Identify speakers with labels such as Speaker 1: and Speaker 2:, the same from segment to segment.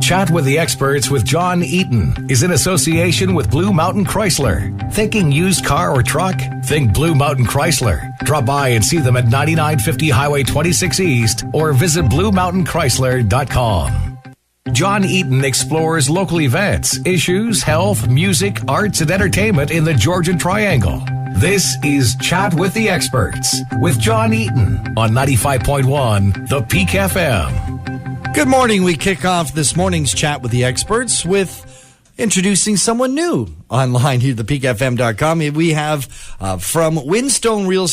Speaker 1: Chat with the Experts with John Eaton is in association with Blue Mountain Chrysler. Thinking used car or truck? Think Blue Mountain Chrysler. Drop by and see them at 9950 Highway 26 East or visit BlueMountainChrysler.com. John Eaton explores local events, issues, health, music, arts, and entertainment in the Georgian Triangle. This is Chat with the Experts with John Eaton on 95.1 The Peak FM.
Speaker 2: Good morning. We kick off this morning's Chat with the Experts with introducing someone new online here at thepeakfm.com. We have from Windstone Real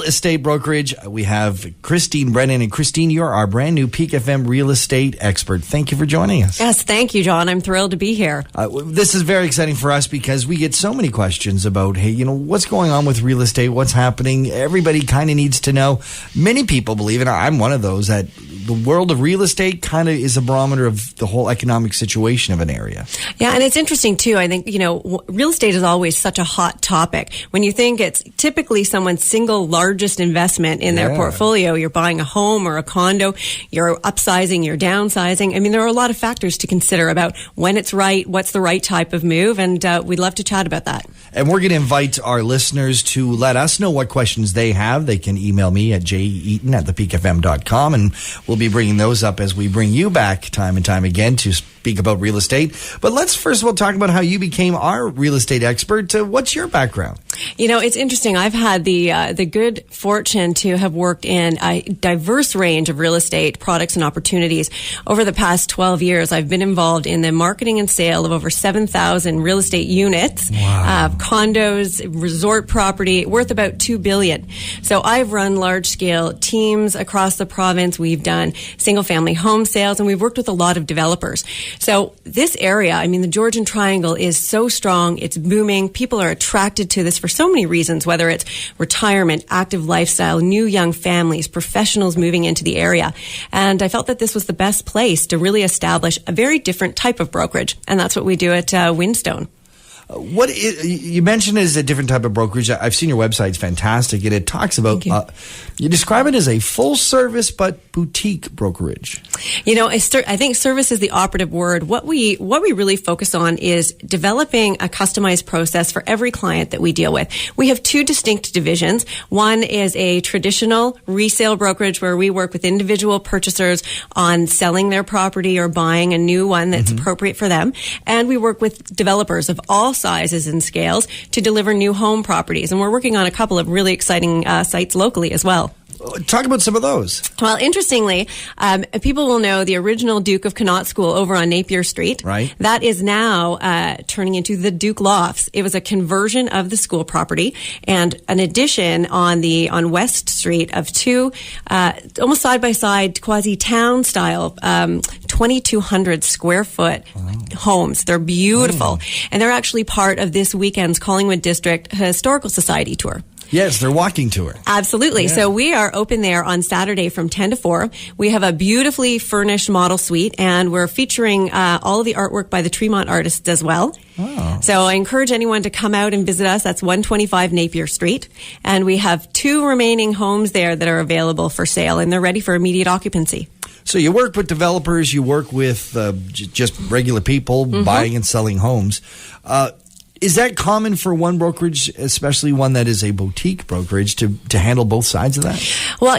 Speaker 2: Estate Brokerage, we have Christine Brennan. And Christine, you're our brand new Peak FM real estate expert. Thank you for joining us.
Speaker 3: Yes, thank you, John. I'm thrilled to be here.
Speaker 2: This is very exciting for us because we get so many questions about, hey, what's going on with real estate? What's happening? Everybody kind of needs to know. Many people believe, and I'm one of those, that the world of real estate kind of is a barometer of the whole economic situation of an area.
Speaker 3: Yeah, and it's interesting, too. I think, real estate is always such a hot topic. When you think it's typically someone's single largest investment in their portfolio, you're buying a home or a condo, you're upsizing, you're downsizing. I mean, there are a lot of factors to consider about when it's right, what's the right type of move, and we'd love to chat about that.
Speaker 2: And we're going to invite our listeners to let us know what questions they have. They can email me at jeaton@thepeakfm.com, and we'll be bringing those up as we bring you back time and time again to speak about real estate. But let's first of all talk about how you became our real estate expert. What's your background?
Speaker 3: It's interesting. I've had the good fortune to have worked in a diverse range of real estate products and opportunities. Over the past 12 years, I've been involved in the marketing and sale of over 7,000 real estate units, condos, resort property worth about $2 billion. So I've run large-scale teams across the province. We've done single-family home sales, and we've worked with a lot of developers. So this area, the Georgian Triangle is so strong. It's booming. People are attracted to this for so many reasons, whether it's retirement, active lifestyle, new young families, professionals moving into the area. And I felt that this was the best place to really establish a very different type of brokerage. And that's what we do at Windstone.
Speaker 2: You mentioned it as a different type of brokerage. I've seen your website; it's fantastic, and it talks about. You describe it as a full service but boutique brokerage.
Speaker 3: I think service is the operative word. What we really focus on is developing a customized process for every client that we deal with. We have two distinct divisions. One is a traditional resale brokerage where we work with individual purchasers on selling their property or buying a new one that's appropriate for them, and we work with developers of all sizes and scales to deliver new home properties. And we're working on a couple of really exciting sites locally as well.
Speaker 2: Talk about some of those.
Speaker 3: Well, interestingly, people will know the original Duke of Connaught School over on Napier Street.
Speaker 2: Right.
Speaker 3: That is now turning into the Duke Lofts. It was a conversion of the school property and an addition on West Street of two almost side-by-side quasi-town style 2,200 square foot homes. They're beautiful. And they're actually part of this weekend's Collingwood District Historical Society tour.
Speaker 2: Yes, they're walking tour.
Speaker 3: Absolutely.
Speaker 2: Yeah.
Speaker 3: So we are open there on Saturday from 10 to 4. We have a beautifully furnished model suite, and we're featuring all of the artwork by the Tremont artists as well. Oh. So I encourage anyone to come out and visit us. That's 125 Napier Street. And we have 2 remaining homes there that are available for sale, and they're ready for immediate occupancy.
Speaker 2: So you work with developers, you work with just regular people buying and selling homes. Is that common for one brokerage, especially one that is a boutique brokerage, to handle both sides of that?
Speaker 3: Well,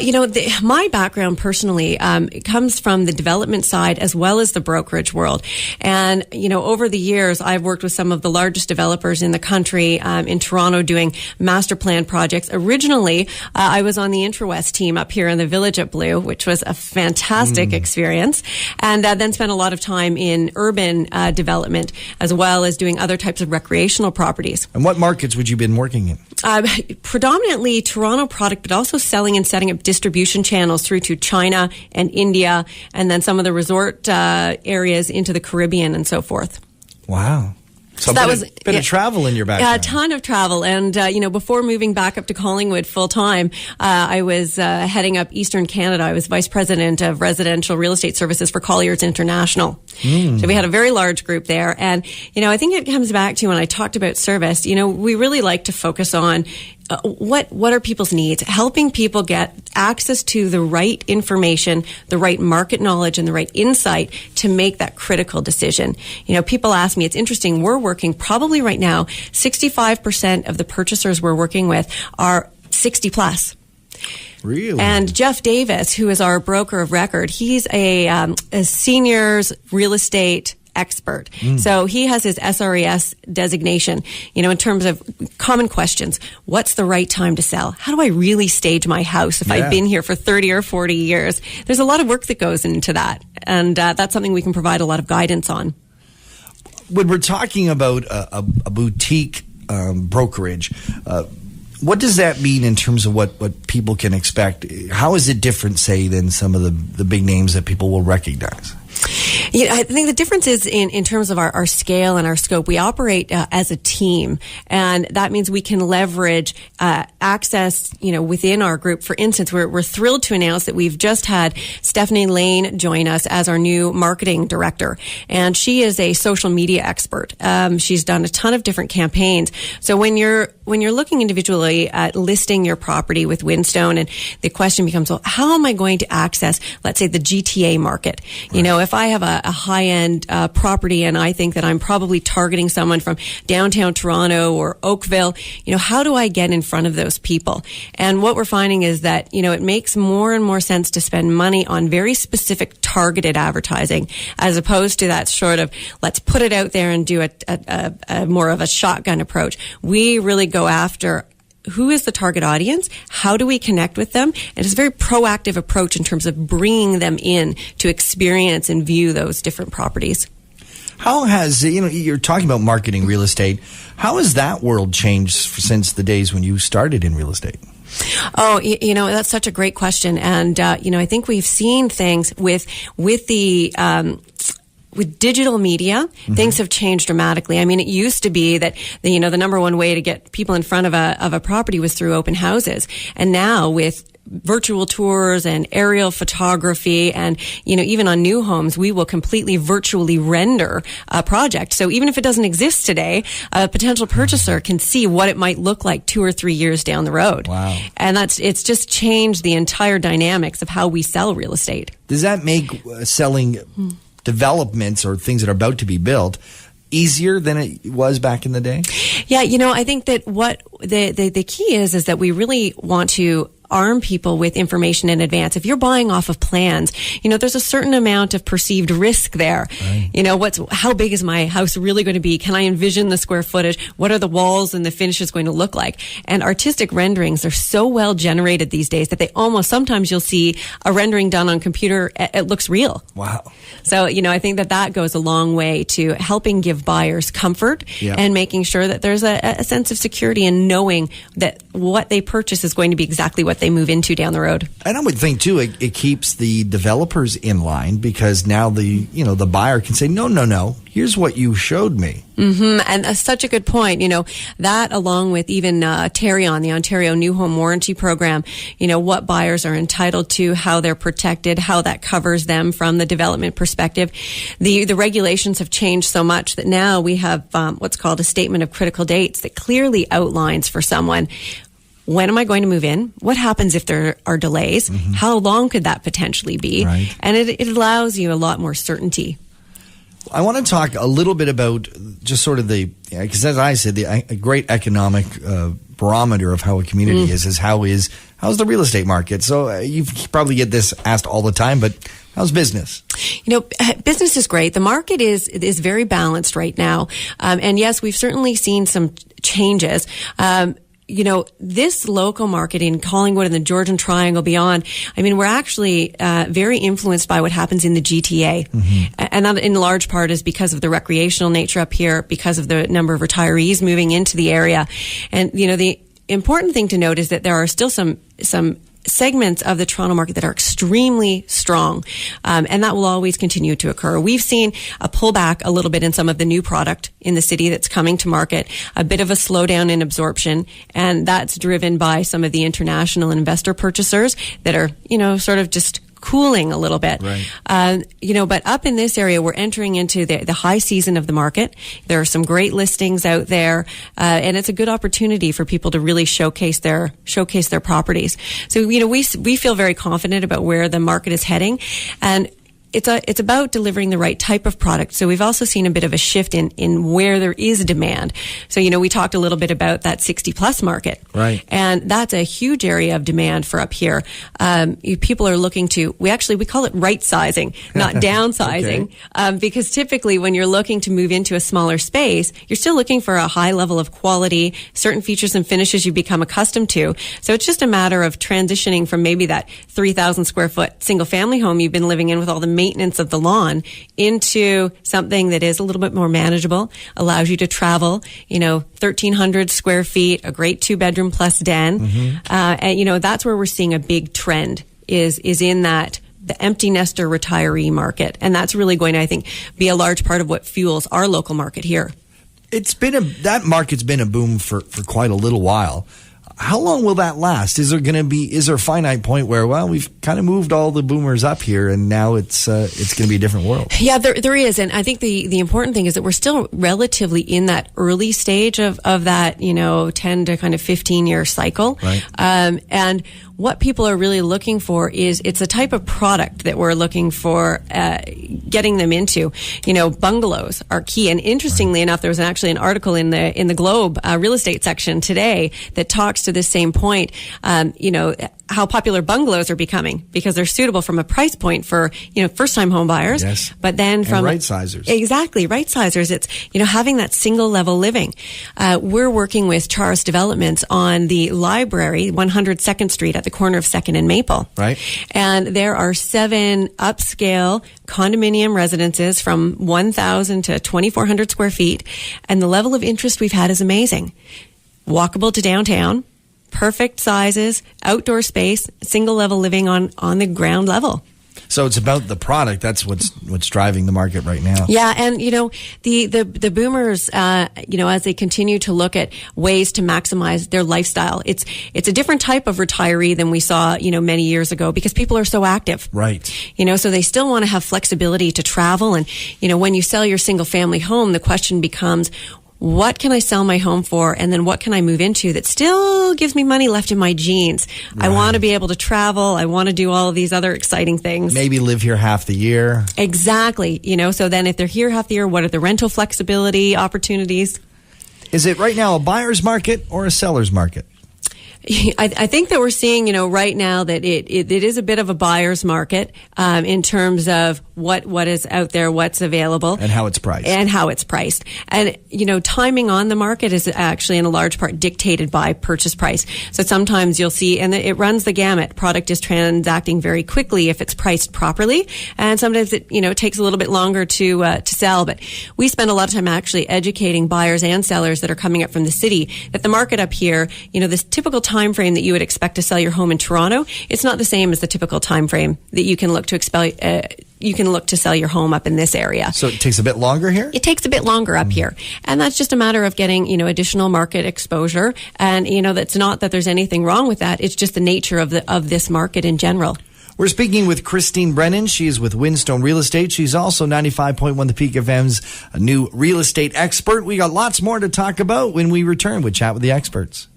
Speaker 3: my background personally comes from the development side as well as the brokerage world. And, over the years, I've worked with some of the largest developers in the country in Toronto doing master plan projects. Originally, I was on the Intrawest team up here in the Village at Blue, which was a fantastic experience. And then spent a lot of time in urban development as well as doing other types of recreational properties.
Speaker 2: And what markets would you been working in?
Speaker 3: Predominantly Toronto product, but also selling and setting up distribution channels through to China and India, and then some of the resort areas into the Caribbean and so forth.
Speaker 2: Wow. So
Speaker 3: that was
Speaker 2: a bit of travel in your background.
Speaker 3: A ton of travel. And, before moving back up to Collingwood full time, I was heading up Eastern Canada. I was vice president of residential real estate services for Colliers International. So we had a very large group there. And, I think it comes back to when I talked about service, we really like to focus on what are people's needs? Helping people get access to the right information, the right market knowledge, and the right insight to make that critical decision. People ask me, it's interesting, we're working probably right now, 65% of the purchasers we're working with are 60 plus.
Speaker 2: Really?
Speaker 3: And Jeff Davis, who is our broker of record, he's a seniors real estate expert. So he has his SRES designation, in terms of common questions. What's the right time to sell? How do I really stage my house if I've been here for 30 or 40 years? There's a lot of work that goes into that. And that's something we can provide a lot of guidance on.
Speaker 2: When we're talking about a boutique brokerage, what does that mean in terms of what people can expect? How is it different, say, than some of the big names that people will recognize?
Speaker 3: I think the difference is in terms of our scale and our scope. We operate as a team, and that means we can leverage access, within our group. For instance, we're thrilled to announce that we've just had Stephanie Lane join us as our new marketing director, and she is a social media expert. She's done a ton of different campaigns. So when you're looking individually at listing your property with Windstone, and the question becomes, well, how am I going to access, let's say, the GTA market? If I have a high-end property and I think that I'm probably targeting someone from downtown Toronto or Oakville, how do I get in front of those people? And what we're finding is that, it makes more and more sense to spend money on very specific targeted advertising as opposed to that sort of, let's put it out there and do a more of a shotgun approach. We really go after who is the target audience? How do we connect with them? And it's a very proactive approach in terms of bringing them in to experience and view those different properties.
Speaker 2: How has, you're talking about marketing real estate. How has that world changed since the days when you started in real estate?
Speaker 3: Oh, that's such a great question. And, I think we've seen things with the, with digital media, things have changed dramatically. I mean, it used to be that the number one way to get people in front of a property was through open houses, and now with virtual tours and aerial photography, and even on new homes, we will completely virtually render a project. So even if it doesn't exist today, a potential purchaser can see what it might look like 2 or 3 years down the road.
Speaker 2: Wow! And
Speaker 3: it's just changed the entire dynamics of how we sell real estate.
Speaker 2: Does that make selling developments or things that are about to be built easier than it was back in the day?
Speaker 3: Yeah, I think that what the key is that we really want to arm people with information in advance. If you're buying off of plans, there's a certain amount of perceived risk there. Right. How big is my house really going to be? Can I envision the square footage? What are the walls and the finishes going to look like? And artistic renderings are so well generated these days that sometimes you'll see a rendering done on computer. It looks real.
Speaker 2: Wow.
Speaker 3: So, I think that goes a long way to helping give buyers comfort and making sure that there's a sense of security and knowing that what they purchase is going to be exactly what they move into down the road. And
Speaker 2: I would think too, it keeps the developers in line, because now the buyer can say, no, here's what you showed me.
Speaker 3: And that's such a good point. That along with even Tarion, the Ontario New Home Warranty Program, what buyers are entitled to, how they're protected, how that covers them from the development perspective. The regulations have changed so much that now we have what's called a statement of critical dates that clearly outlines for someone, when am I going to move in? What happens if there are delays? How long could that potentially be? Right. And it allows you a lot more certainty.
Speaker 2: I want to talk a little bit about just sort of because as I said, a great economic barometer of how a community is how's the real estate market? So you probably get this asked all the time, but how's business?
Speaker 3: Business is great. The market is very balanced right now. And yes, we've certainly seen some changes. This local market in Collingwood and the Georgian Triangle beyond, we're actually very influenced by what happens in the GTA. And that in large part is because of the recreational nature up here, because of the number of retirees moving into the area. And, the important thing to note is that there are still some segments of the Toronto market that are extremely strong, and that will always continue to occur. We've seen a pullback a little bit in some of the new product in the city that's coming to market, a bit of a slowdown in absorption, and that's driven by some of the international investor purchasers that are, sort of just cooling a little bit.
Speaker 2: Right.
Speaker 3: But up in this area, we're entering into the high season of the market. There are some great listings out there, and it's a good opportunity for people to really showcase their properties. So, we feel very confident about where the market is heading, and it's about delivering the right type of product. So we've also seen a bit of a shift in where there is demand. So, we talked a little bit about that 60 plus market.
Speaker 2: Right.
Speaker 3: And that's a huge area of demand for up here. People are looking to, we call it right sizing, not downsizing.
Speaker 2: Okay.
Speaker 3: Because typically when you're looking to move into a smaller space, you're still looking for a high level of quality, certain features and finishes you become accustomed to. So it's just a matter of transitioning from maybe that 3,000 square foot single family home you've been living in with all the maintenance of the lawn into something that is a little bit more manageable, allows you to travel, 1,300 square feet, a great 2-bedroom plus den.
Speaker 2: Mm-hmm.
Speaker 3: And that's where we're seeing a big trend is in that the empty nester retiree market. And that's really going to, I think, be a large part of what fuels our local market here.
Speaker 2: That market's been a boom for quite a little while. How long will that last? Is there a finite point where, we've kind of moved all the boomers up here and now it's going to be a different world?
Speaker 3: Yeah, there is. And I think the important thing is that we're still relatively in that early stage of that, 10 to kind of 15 year cycle.
Speaker 2: Right.
Speaker 3: And what people are really looking for is it's a type of product that we're looking for getting them into. Bungalows are key. And interestingly enough, there was actually an article in the Globe real estate section today that talks to this same point. How popular bungalows are becoming because they're suitable from a price point for, first-time home buyers.
Speaker 2: Yes.
Speaker 3: But then from
Speaker 2: right-sizers.
Speaker 3: Exactly. Right-sizers. It's, having that single-level living. We're working with Charles Developments on the library, 100 2nd Street at the corner of 2nd and Maple.
Speaker 2: Right.
Speaker 3: And there are 7 upscale condominium residences from 1,000 to 2,400 square feet. And the level of interest we've had is amazing. Walkable to downtown. Perfect sizes, outdoor space, single level living on the ground level.
Speaker 2: So it's about the product. That's what's driving the market right now.
Speaker 3: Yeah, and the boomers, as they continue to look at ways to maximize their lifestyle, it's a different type of retiree than we saw, many years ago because people are so active.
Speaker 2: Right.
Speaker 3: So they still want to have flexibility to travel, and when you sell your single family home, the question becomes, what can I sell my home for? And then what can I move into that still gives me money left in my jeans? Right. I want to be able to travel. I want to do all of these other exciting things.
Speaker 2: Maybe live here half the year.
Speaker 3: Exactly. So then if they're here half the year, what are the rental flexibility opportunities?
Speaker 2: Is it right now a buyer's market or a seller's market?
Speaker 3: I think that we're seeing, right now that it is a bit of a buyer's market in terms of what is out there, what's available.
Speaker 2: And how it's priced.
Speaker 3: And, timing on the market is actually in a large part dictated by purchase price. So sometimes you'll see, and it runs the gamut. Product is transacting very quickly if it's priced properly. And sometimes it, takes a little bit longer to sell. But we spend a lot of time actually educating buyers and sellers that are coming up from the city that the market up here, this typical time frame that you would expect to sell your home in Toronto, it's not the same as the typical time frame that you can look to sell your home up in this area.
Speaker 2: So it takes a bit longer here?
Speaker 3: It takes a bit longer up here. And that's just a matter of getting, additional market exposure. And, that's not that there's anything wrong with that. It's just the nature of this market in general.
Speaker 2: We're speaking with Christine Brennan. She is with Windstone Real Estate. She's also 95.1 The Peak FM's new real estate expert. We got lots more to talk about when we return with Chat with the Experts.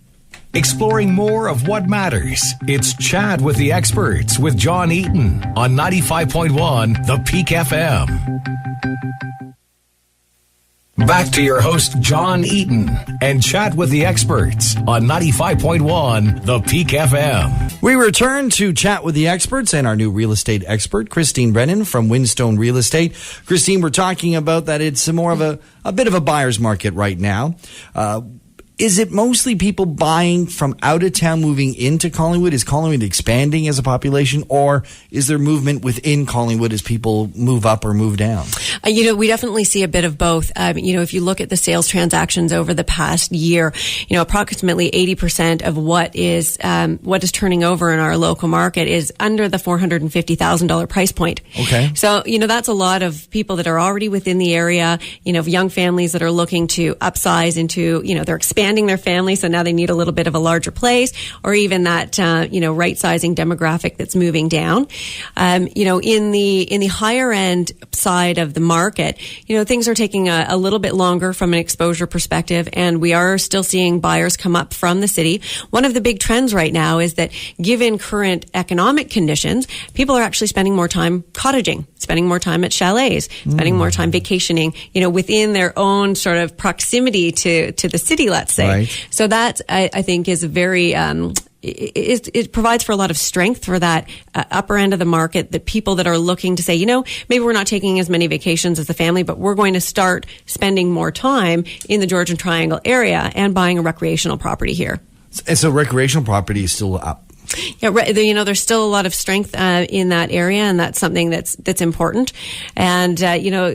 Speaker 1: Exploring more of what matters. It's Chat with the Experts with John Eaton on 95.1 The Peak FM. Back to your host, John Eaton, and Chat with the Experts on 95.1 The Peak FM.
Speaker 2: We return to Chat with the Experts and our new real estate expert, Christine Brennan from Windstone Real Estate. Christine, we're talking about that it's more of a bit of a buyer's market right now. Is it mostly people buying from out of town moving into Collingwood? Is Collingwood expanding as a population, or is there movement within Collingwood as people move up or move down?
Speaker 3: We definitely see a bit of both. If you look at the sales transactions over the past year, approximately 80% of what is turning over in our local market is under the $450,000 price point.
Speaker 2: Okay.
Speaker 3: So, that's a lot of people that are already within the area, young families that are looking to upsize into, they're expanding expanding their family, so now they need a little bit of a larger place, or even that, right-sizing demographic that's moving down. In the higher end side of the market, things are taking a little bit longer from an exposure perspective, and we are still seeing buyers come up from the city. One of the big trends right now is that given current economic conditions, people are actually spending more time cottaging, spending more time at chalets, spending more time vacationing, within their own sort of proximity to the city, let's say.
Speaker 2: Right.
Speaker 3: So that, I think, is a very, it provides for a lot of strength for that upper end of the market, the people that are looking to say, maybe we're not taking as many vacations as the family, but we're going to start spending more time in the Georgian Triangle area and buying a recreational property here.
Speaker 2: And so recreational property is still up.
Speaker 3: Yeah, there's still a lot of strength in that area, and that's something that's important. And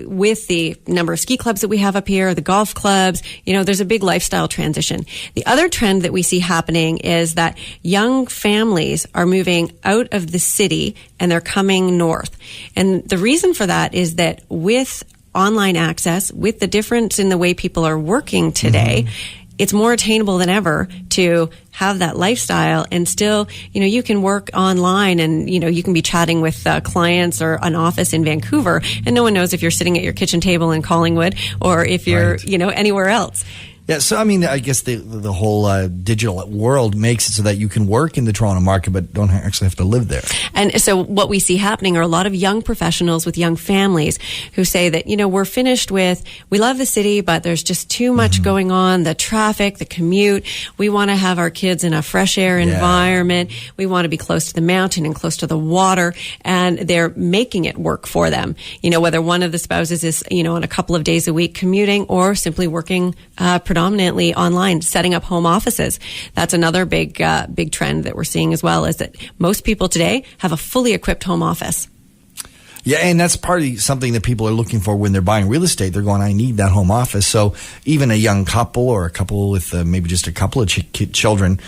Speaker 3: with the number of ski clubs that we have up here, the golf clubs, there's a big lifestyle transition. The other trend that we see happening is that young families are moving out of the city and they're coming north. And the reason for that is that with online access, with the difference in the way people are working today, it's more attainable than ever to have that lifestyle, and still, you can work online and, you can be chatting with clients or an office in Vancouver, and no one knows if you're sitting at your kitchen table in Collingwood or if you're, anywhere else.
Speaker 2: Yeah, so I guess the whole digital world makes it so that you can work in the Toronto market but don't actually have to live there.
Speaker 3: And so what we see happening are a lot of young professionals with young families who say that, we're finished with, we love the city, but there's just too much going on, the traffic, the commute. We want to have our kids in a fresh air environment. We want to be close to the mountain and close to the water, and they're making it work for them. Whether one of the spouses is, on a couple of days a week commuting or simply working predominantly online, setting up home offices. That's another big trend that we're seeing as well, is that most people today have a fully equipped home office.
Speaker 2: Yeah, and that's partly something that people are looking for when they're buying real estate. They're going, I need that home office. So even a young couple or a couple with maybe just a couple of children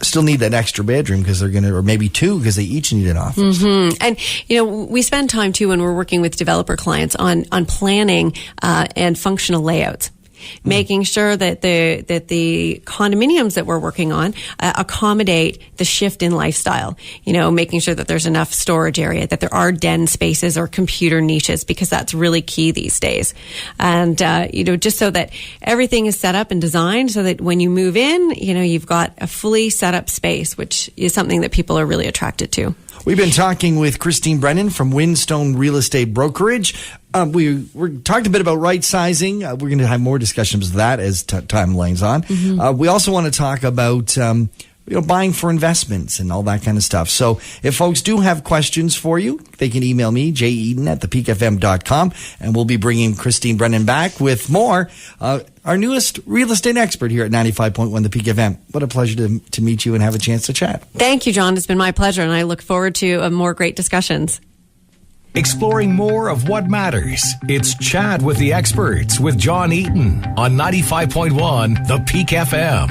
Speaker 2: still need that extra bedroom because they're going to, or maybe two because they each need an office.
Speaker 3: Mm-hmm. And, we spend time too when we're working with developer clients on planning and functional layouts. Making sure that the condominiums that we're working on accommodate the shift in lifestyle. Making sure that there's enough storage area, that there are den spaces or computer niches, because that's really key these days. And just so that everything is set up and designed so that when you move in, you've got a fully set up space, which is something that people are really attracted to.
Speaker 2: We've been talking with Christine Brennan from Windstone Real Estate Brokerage. We talked a bit about right sizing. We're going to have more discussions of that as time lanes on. We also want to talk about buying for investments and all that kind of stuff. So if folks do have questions for you, they can email me, jeden@thepeakfm.com, and we'll be bringing Christine Brennan back with more. Our newest real estate expert here at 95.1 The Peak FM. What a pleasure to meet you and have a chance to chat.
Speaker 3: Thank you, John. It's been my pleasure, and I look forward to more great discussions.
Speaker 1: Exploring more of what matters. It's Chat with the Experts with John Eaton on 95.1 The Peak FM.